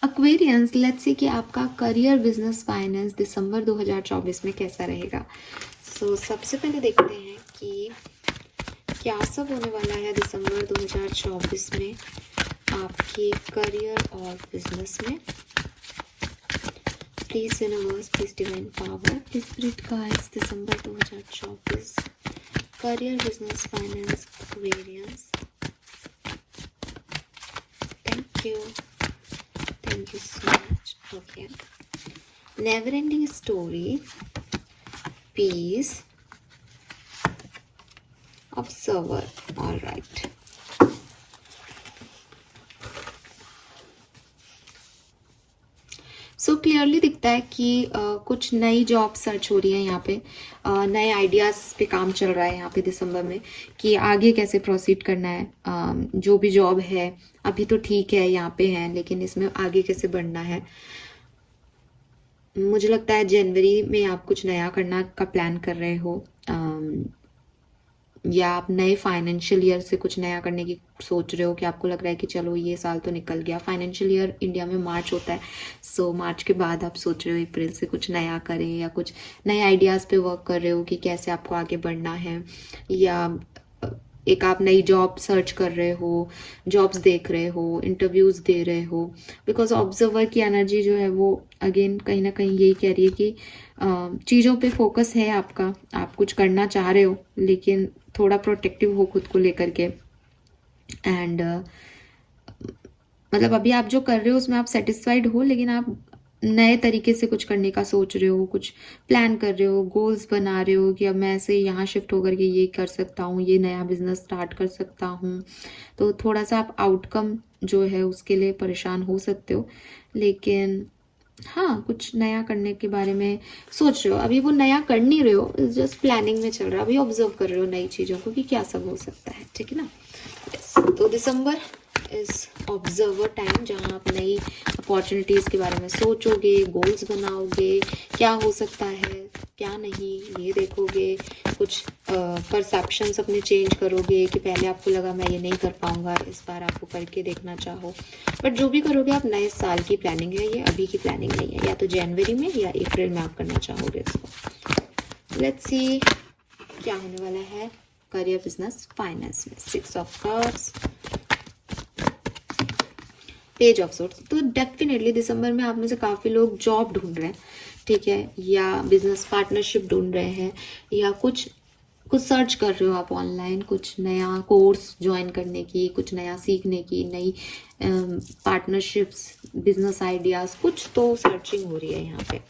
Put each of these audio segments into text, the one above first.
Aquarians, let's see कि आपका career, business, finance दिसंबर 2024 में कैसा रहेगा। सो सबसे पहले देखते हैं कि क्या सब होने वाला है दिसंबर 2024 में आपके करियर और बिजनेस में। Please universe, please divine power, please spirit guides, December 2024 career, business, finance, Aquarians. Thank you, thank you so much. Okay. Never ending story, peace, observer. All right. So clearly दिखता है कि कुछ नई job search हो रही है यहाँ पे, नए आइडियाज पे काम चल रहा है यहाँ पे दिसंबर में कि आगे कैसे प्रोसीड करना है। जो भी जॉब है अभी तो ठीक है, यहाँ पे है, लेकिन इसमें आगे कैसे बढ़ना है। मुझे लगता है जनवरी में आप कुछ नया करना का प्लान कर रहे हो, या आप नए फाइनेंशियल ईयर से कुछ नया करने की सोच रहे हो कि आपको लग रहा है कि चलो ये साल तो निकल गया। फाइनेंशियल ईयर इंडिया में मार्च होता है, सो मार्च के बाद आप सोच रहे हो अप्रैल से कुछ नया करें, या कुछ नए आइडियाज़ पे वर्क कर रहे हो कि कैसे आपको आगे बढ़ना है, या एक आप नई जॉब सर्च कर रहे हो, जॉब्स देख रहे हो, इंटरव्यूज दे रहे हो। बिकॉज ऑब्जर्वर की एनर्जी जो है वो अगेन कहीं ना कहीं यही कह रही है कि चीज़ों पे फोकस है आपका, आप कुछ करना चाह रहे हो लेकिन थोड़ा प्रोटेक्टिव हो खुद को लेकर के। एंड मतलब अभी आप जो कर रहे हो उसमें आप सेटिस्फाइड हो, लेकिन आप नए तरीके से कुछ करने का सोच रहे हो, कुछ प्लान कर रहे हो, गोल्स बना रहे हो कि अब मैं ऐसे यहाँ शिफ्ट होकर के ये कर सकता हूँ, ये नया बिजनेस स्टार्ट कर सकता हूँ। तो थोड़ा सा आप आउटकम जो है उसके लिए परेशान हो सकते हो, लेकिन हाँ कुछ नया करने के बारे में सोच रहे हो। अभी वो नया कर नहीं रहे हो, जस्ट प्लानिंग में चल रहा है, अभी ऑब्जर्व कर रहे हो नई चीज़ों को कि क्या सब हो सकता है। ठीक है ना। यस, तो दिसंबर इज ऑब्जर्वर टाइम, जहाँ आप नई अपॉर्चुनिटीज़ के बारे में सोचोगे, गोल्स बनाओगे, क्या हो सकता है क्या नहीं ये देखोगे, कुछ परसेप्शंस अपने चेंज करोगे कि पहले आपको लगा मैं ये नहीं कर पाऊंगा, इस बार आपको करके देखना चाहो। बट जो भी करोगे आप नए साल की प्लानिंग है, ये अभी की प्लानिंग नहीं है, या तो जनवरी में या अप्रैल में आप करना चाहोगे इसको। लेट्स सी क्या होने वाला है करियर, बिजनेस, फाइनेंस में। 6 of cups, page of sorts. तो डेफिनेटली दिसंबर में आप में से काफ़ी लोग जॉब ढूंढ रहे हैं, ठीक है, या बिजनेस पार्टनरशिप ढूंढ रहे हैं, या कुछ सर्च कर रहे हो आप ऑनलाइन, कुछ नया कोर्स ज्वाइन करने की, कुछ नया सीखने की, नई पार्टनरशिप्स, बिजनेस आइडियाज़, कुछ तो सर्चिंग हो रही है यहाँ पे।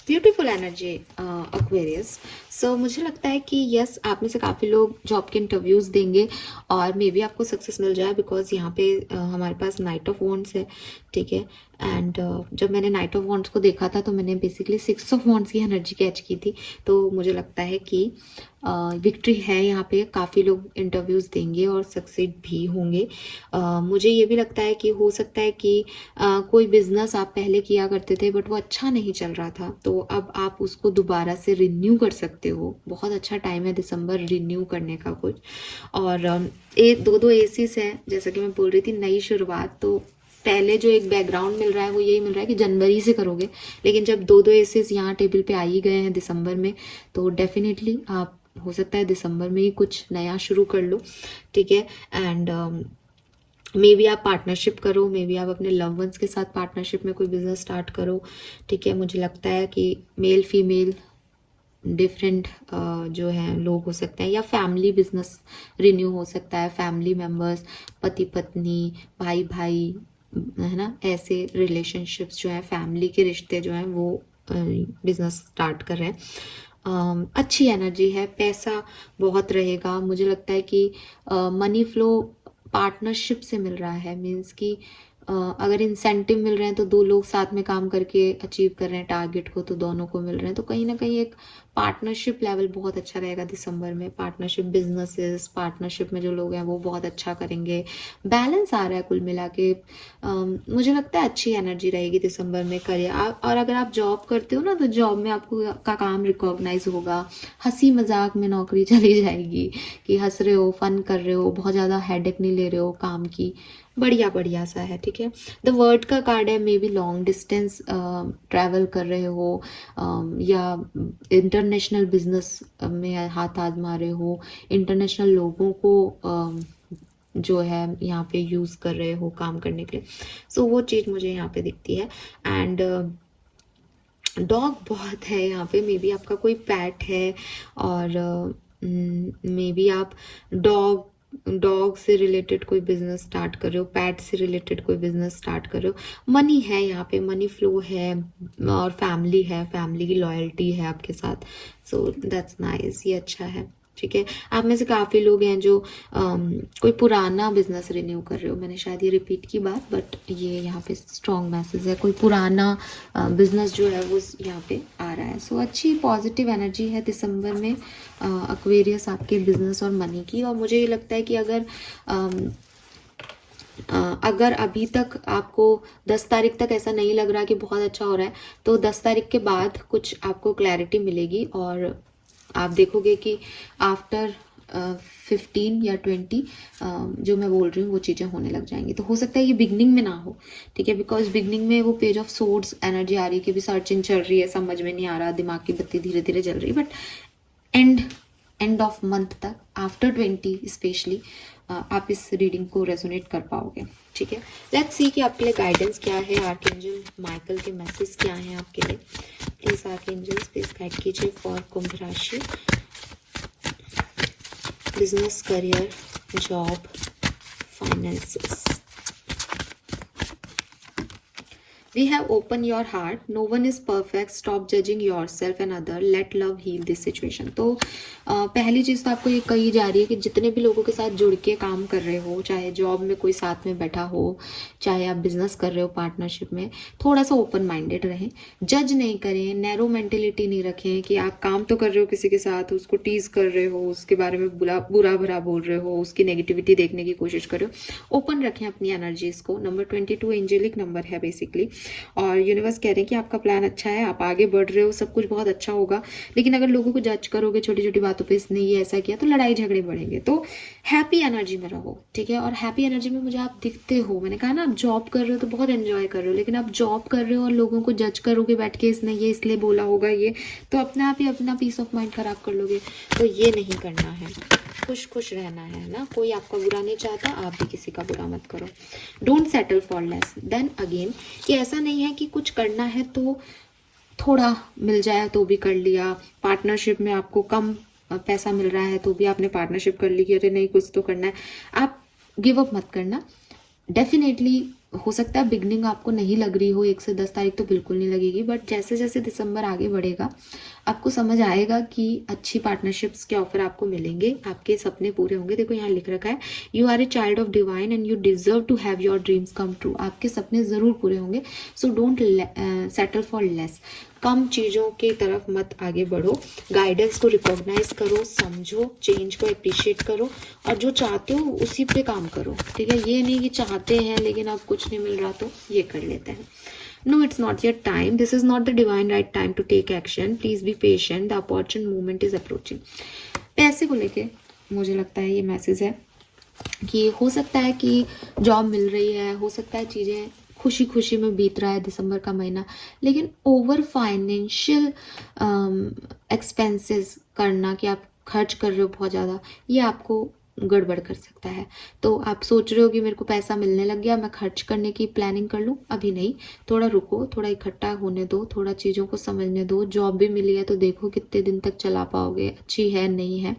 Beautiful energy Aquarius. सो मुझे लगता है कि यस, आप में से काफ़ी लोग जॉब के इंटरव्यूज़ देंगे और मे बी आपको सक्सेस मिल जाए, बिकॉज यहाँ पे हमारे पास नाइट ऑफ वॉन्ड्स है, ठीक है। एंड जब मैंने नाइट ऑफ वॉन्ड्स को देखा था तो मैंने बेसिकली 6 ऑफ वॉन्ड्स की एनर्जी कैच की थी। तो मुझे लगता है कि विक्ट्री है यहाँ पे, काफ़ी लोग इंटरव्यूज़ देंगे और सक्सेस भी होंगे। मुझे ये भी लगता है कि हो सकता है कि कोई बिजनेस आप पहले किया करते थे बट वो अच्छा नहीं चल रहा था, तो अब आप उसको दोबारा से रिन्यू कर सकते हो। बहुत अच्छा टाइम है दिसंबर रिन्यू करने का कुछ। और दो एसीस हैं, जैसा कि मैं बोल रही थी नई शुरुआत, तो पहले जो एक बैकग्राउंड मिल रहा है वो यही मिल रहा है कि जनवरी से करोगे, लेकिन जब दो एसीस यहाँ टेबल पे आ ही गए हैं दिसंबर में, तो डेफिनेटली आप हो सकता है दिसंबर में ही कुछ नया शुरू कर लो, ठीक है। एंड मे बी आप पार्टनरशिप करो, मे बी आप अपने लव वंस के साथ पार्टनरशिप में कोई बिजनेस स्टार्ट करो, ठीक है। मुझे लगता है कि मेल फीमेल डिफरेंट जो है लोग हो सकते हैं, या फैमिली बिजनेस रिन्यू हो सकता है, फैमिली मेम्बर्स, पति पत्नी, भाई भाई, है ना, ऐसे रिलेशनशिप्स जो है, फैमिली के रिश्ते जो हैं वो बिजनेस स्टार्ट कर रहे हैं। अच्छी एनर्जी है, पैसा बहुत रहेगा। मुझे लगता है कि मनी फ्लो पार्टनरशिप से मिल रहा है, मीन्स कि अगर इंसेंटिव मिल रहे हैं तो दो लोग साथ में काम करके अचीव कर रहे हैं टारगेट को, तो दोनों को मिल रहे हैं, तो कहीं ना कहीं एक पार्टनरशिप लेवल बहुत अच्छा रहेगा दिसंबर में। पार्टनरशिप बिजनेसेस, पार्टनरशिप में जो लोग हैं वो बहुत अच्छा करेंगे। बैलेंस आ रहा है कुल मिला के। मुझे लगता है अच्छी एनर्जी रहेगी दिसंबर में करियर। और अगर आप जॉब करते हो ना, तो जॉब में आपको का काम रिकॉग्नाइज होगा। हंसी मजाक में नौकरी चली जाएगी कि हंस रहे हो, फन कर रहे हो, बहुत ज़्यादा हेडेक नहीं ले रहे हो काम की। बढ़िया बढ़िया सा है, ठीक है। द वर्ड का कार्ड है, may be long distance travel कर रहे हो, या इंटरनेशनल बिजनेस में हाथ आजमा रहे हो, इंटरनेशनल लोगों को जो है यहाँ पे यूज़ कर रहे हो काम करने के लिए। सो वो चीज़ मुझे यहाँ पे दिखती है। एंड डॉग बहुत है यहाँ पे, मे बी आपका कोई पैट है, और मे बी आप डॉग से रिलेटेड कोई बिजनेस स्टार्ट कर रहे हो, पैट से रिलेटेड कोई बिजनेस स्टार्ट कर रहे हो। मनी है यहाँ पे, मनी फ्लो है, और फैमिली है, फैमिली की लॉयल्टी है आपके साथ। सो दैट्स नाइस, ये अच्छा है, ठीक है। आप में से काफ़ी लोग हैं जो कोई पुराना बिजनेस रिन्यू कर रहे हो। मैंने शायद ये रिपीट की बात, बट ये यहाँ पे स्ट्रॉन्ग मैसेज है। कोई पुराना बिजनेस जो है वो यहाँ पे आ रहा है। सो अच्छी पॉजिटिव एनर्जी है दिसंबर में एक्वेरियस आपके बिजनेस और मनी की। और मुझे ये लगता है कि अगर अभी तक आपको 10 तारीख तक ऐसा नहीं लग रहा कि बहुत अच्छा हो रहा है, तो 10 तारीख के बाद कुछ आपको क्लैरिटी मिलेगी, और आप देखोगे कि आफ्टर 15 या 20 जो मैं बोल रही हूँ वो चीज़ें होने लग जाएंगी। तो हो सकता है ये बिगनिंग में ना हो, ठीक है, बिकॉज बिगनिंग में वो पेज ऑफ सोर्ड्स एनर्जी आ रही है कि भी सर्चिंग चल रही है, समझ में नहीं आ रहा, दिमाग की बत्ती धीरे धीरे जल रही है। बट एंड ऑफ मंथ तक, आफ्टर 20 स्पेशली, आप इस रीडिंग को रेजोनेट कर पाओगे, ठीक है। लेट्स सी कि आपके लिए गाइडेंस क्या है, आर्कएंजल माइकल के मैसेज क्या हैं आपके लिए। प्लीज आर्कएंजल्स प्लीज गाइड कीजिए फॉर कुंभ राशि, business, career, job, finances. We have opened your heart. No one is perfect. Stop judging yourself and other. Let love heal this situation. तो पहली चीज़ तो आपको ये कही जा रही है कि जितने भी लोगों के साथ जुड़ के काम कर रहे हो, चाहे जॉब में कोई साथ में बैठा हो, चाहे आप बिजनेस कर रहे हो पार्टनरशिप में, थोड़ा सा ओपन माइंडेड रहें, जज नहीं करें, नैरो मेंटेलिटी नहीं रखें कि आप काम तो कर रहे हो किसी के साथ, उसको टीज कर रहे हो, उसके बारे में बुरा भरा बोल रहे हो, उसकी नेगेटिविटी देखने की कोशिश कर रहे हो। ओपन रखें अपनी एनर्जीज को। नंबर 22 एंजेलिक नंबर है बेसिकली, और यूनिवर्स कह रहे हैं कि आपका प्लान अच्छा है, आप आगे बढ़ रहे हो, सब कुछ बहुत अच्छा होगा। लेकिन अगर लोगों को जज करोगे छोटी छोटी बातों पे, इसने ये ऐसा किया, तो लड़ाई झगड़े बढ़ेंगे। तो हैप्पी एनर्जी में रहो, ठीक है। और हैप्पी एनर्जी में मुझे आप दिखते हो। मैंने कहा ना, आप जॉब कर रहे हो तो बहुत एंजॉय कर रहे हो, लेकिन आप जॉब कर रहे हो और लोगों को जज करोगे बैठ के, इसने ये इसलिए बोला होगा ये, तो अपने आप ही अपना पीस ऑफ माइंड खराब कर लोगे। तो ये नहीं करना है, खुश खुश रहना है ना। कोई आपका बुरा नहीं चाहता, आप भी किसी का बुरा मत करो। Don't settle for less than again, कि ऐसा नहीं है कि कुछ करना है तो थोड़ा मिल जाए तो भी कर लिया। पार्टनरशिप में आपको कम पैसा मिल रहा है तो भी आपने पार्टनरशिप कर ली कि अरे नहीं कुछ तो करना है। आप गिव अप मत करना। डेफिनेटली हो सकता है बिगनिंग आपको नहीं लग रही हो, 1 से 10 तारीख तो बिल्कुल नहीं लगेगी, बट जैसे जैसे दिसंबर आगे बढ़ेगा आपको समझ आएगा कि अच्छी पार्टनरशिप्स के ऑफर आपको मिलेंगे, आपके सपने पूरे होंगे। देखो यहाँ लिख रखा है, you are a child of divine and you deserve to have your dreams come true. आपके सपने जरूर पूरे होंगे। So don't settle for less. कम चीज़ों की तरफ मत आगे बढ़ो। गाइडेंस को रिकॉग्नाइज करो, समझो, चेंज को अप्रिशिएट करो, और जो चाहते हो उसी पे काम करो, ठीक है। ये नहीं कि चाहते हैं लेकिन अब कुछ नहीं मिल रहा तो ये कर लेते हैं। No, it's not your time. This is not the divine right time to take action. Please be patient. The opportune moment is approaching. पैसे को लेके मुझे लगता है ये मैसेज है कि हो सकता है कि जॉब मिल रही है, हो सकता है चीज़ें खुशी खुशी में बीत रहा है दिसंबर का महीना, लेकिन ओवर फाइनेंशियल एक्सपेंसेस करना, कि आप खर्च कर रहे हो बहुत ज़्यादा, ये आपको गड़बड़ कर सकता है। तो आप सोच रहे हो कि मेरे को पैसा मिलने लग गया, मैं खर्च करने की प्लानिंग कर लूँ, अभी नहीं, थोड़ा रुको, थोड़ा इकट्ठा होने दो, थोड़ा चीज़ों को समझने दो। जॉब भी मिली है तो देखो कितने दिन तक चला पाओगे, अच्छी है नहीं है,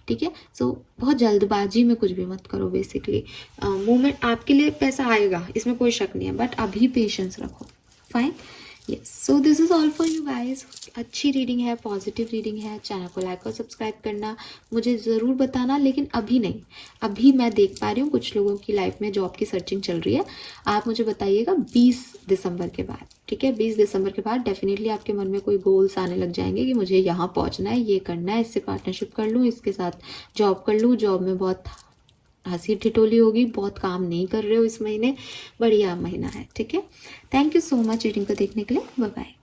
ठीक है। सो बहुत जल्दबाजी में कुछ भी मत करो। बेसिकली मूवमेंट आपके लिए पैसा आएगा, इसमें कोई शक नहीं है, बट अभी पेशेंस रखो। Fine, yes. So this is all for you guys. अच्छी रीडिंग है, पॉजिटिव रीडिंग है। चैनल को लाइक और सब्सक्राइब करना मुझे ज़रूर बताना, लेकिन अभी नहीं। अभी मैं देख पा रही हूँ कुछ लोगों की लाइफ में जॉब की सर्चिंग चल रही है। आप मुझे बताइएगा 20 दिसंबर के बाद। ठीक है। 20 दिसंबर के बाद डेफिनेटली आपके मन में कोई गोल्स आने लग जाएंगे कि मुझे यहाँ पहुँचना है, ये करना है, इससे पार्टनरशिप कर लूँ, इसके साथ जॉब कर लूँ, जॉब में बहुत हंसी ठिठोली होगी, बहुत काम नहीं कर रहे हो इस महीने, बढ़िया महीना है, ठीक है। Thank you so much reading को देखने के लिए, बाय बाय।